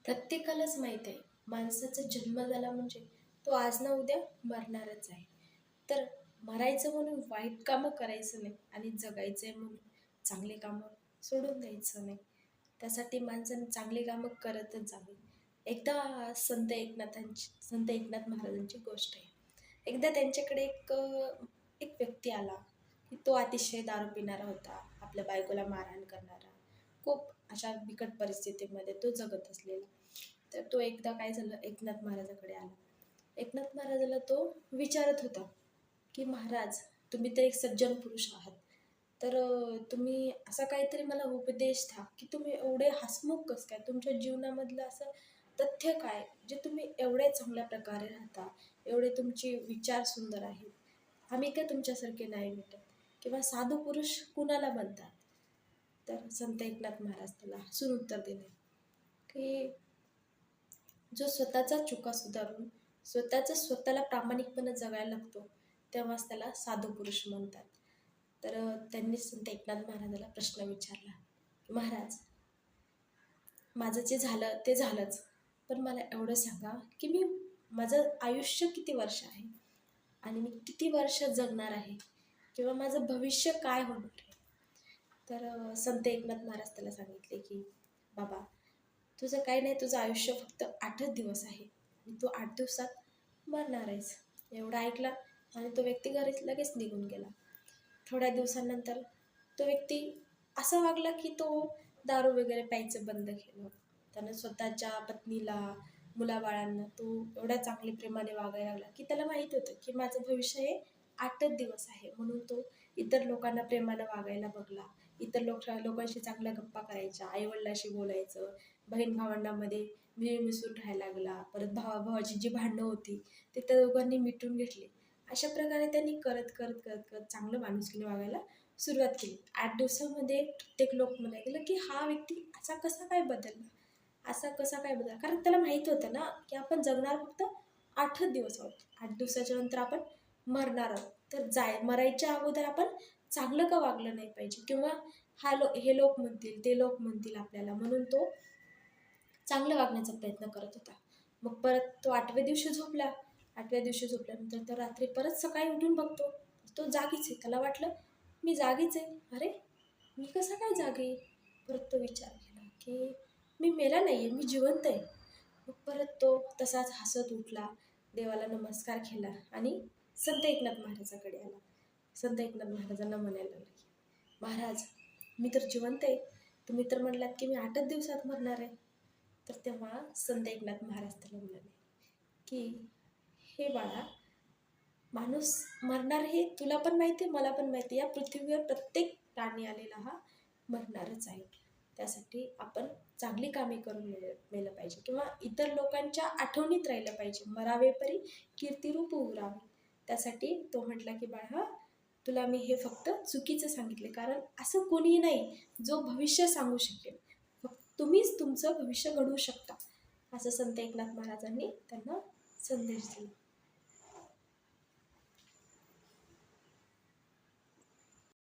प्रत्येकालाच माहीत आहे, माणसाचा जन्म झाला म्हणजे तो आज ना उद्या मरणारच आहे. तर मरायचं म्हणून वाईट कामं करायचं नाही आणि जगायचं आहे म्हणून चांगली कामं सोडून द्यायचं नाही. त्यासाठी माणसाने चांगली कामं करतच जावी. एकदा संत एकनाथ महाराजांची गोष्ट आहे. एकदा त्यांच्याकडे एक व्यक्ती आला की तो अतिशय दारू पिणारा होता, आपल्या बायकोला मारहाण करणारा, खूप अशा बिकट परिस्थितीमध्ये तो जगत असलेला. तर तो एकदा काय झालं, एकनाथ महाराजाकडे आला. एकनाथ महाराजाला तो विचारत होता की महाराज, तुम्ही तर एक सज्जन पुरुष आहात, तर तुम्ही असा काहीतरी मला उपदेश द्या की तुम्ही एवढे हसमुख कसं काय, तुमच्या जीवनामधलं असं तथ्य काय जे तुम्ही एवढे चांगल्या प्रकारे राहता, एवढे तुमचे विचार सुंदर आहेत, आम्ही काय तुमच्यासारखे नाही भेटत, किंवा साधू पुरुष कुणाला म्हणतात. तर संत एकनाथ महाराज त्याला हसून उत्तर दिले की जो स्वतःचा चुका सुधारून स्वतःला प्रामाणिकपणे जगायला लागतो, तेव्हाच त्याला साधू पुरुष म्हणतात. तर त्यांनी संत एकनाथ महाराजाला प्रश्न विचारला, महाराज, माझं जे झालं ते झालंच, पण मला एवढं सांगा की माझं आयुष्य किती वर्ष आहे आणि मी किती वर्ष जगणार आहे, किंवा माझं भविष्य काय होणार आहे. तर संत एकनाथ महाराज त्याला सांगितले की बाबा, तुझं काही नाही, तुझं आयुष्य फक्त 8च दिवस आहे आणि तू 8 दिवसात मरणार आहेस. एवढं ऐकला आणि तो व्यक्ती घरी लगेच निघून गेला. थोड्या दिवसांनंतर तो व्यक्ती असा वागला की तो दारू वगैरे प्यायचं बंद केलं. त्यानं स्वतःच्या पत्नीला, मुलाबाळांना तो एवढ्या चांगल्या प्रेमाने वागायला लागला की त्याला माहीत होतं की माझं भविष्य हे 8च दिवस आहे. म्हणून तो इतर लोकांना प्रेमानं वागायला बघला. इतर लोकांशी चांगल्या गप्पा करायच्या, आईवडिलांशी बोलायचं, बहीण भावंडांमध्ये मिळून मिसळून राहायला लागला. परत भावाभावाची जी भांडणं होती ते त्या दोघांनी मिटून घेतली. अशा प्रकारे त्यांनी करत करत करत करत चांगलं माणुसकीने वागायला सुरुवात केली. 8 दिवसामध्ये प्रत्येक लोक म्हणायला लागले की हा व्यक्ती असा कसा काय बदलला, असा कसा काय बदलला. कारण त्याला माहीत होतं ना की आपण जगणार फक्त 8च दिवस आहोत. 8 दिवसाच्या नंतर आपण मरणार आहोत. तर मरायच्या अगोदर आपण चांगलं का वागलं नाही पाहिजे, किंवा हे लोक म्हणतील, ते लोक म्हणतील आपल्याला, म्हणून तो चांगलं वागण्याचा प्रयत्न करत होता. मग परत तो 8व्या दिवशी झोपला. 8व्या दिवशी झोपल्यानंतर तो रात्री परत सकाळी उठून बघतो, तो जागीच आहे. त्याला वाटलं मी जागीच आहे, अरे मी कसा काय जागी. परत तो विचार केला की मी मेला नाही आहे, मी जिवंत आहे. मग परत तो तसाच हसत उठला, देवाला नमस्कार केला आणि संत एकनाथ महाराजाकडे आला. संत एकनाथ महाराजांना म्हणायला लागला की महाराज, मी तर जिवंत आहे, तुम्ही तर म्हणलात की मी 8च दिवसात मरणार आहे. तर तेव्हा संत एकनाथ महाराज त्याला म्हणाले की हे बाळा, माणूस मरणार हे तुला पण माहिती आहे, मला पण माहिती आहे. या पृथ्वीवर प्रत्येक प्राणी आलेला हा मरणारच आहे. त्यासाठी आपण चांगली कामे करून मेलं पाहिजे, किंवा इतर लोकांच्या आठवणीत राहिलं पाहिजे. मरावे परी कीर्तिरूप उरावे. त्यासाठी तो म्हटला की बाळा, तुला मी हे फक्त चुकीचं सांगितले, कारण असं कोणीही नाही जो भविष्य सांगू शकेल. फक्त तुम्हीच तुमचं भविष्य घडवू शकता, असं संत एकनाथ महाराजांनी त्यांना संदेश दिला.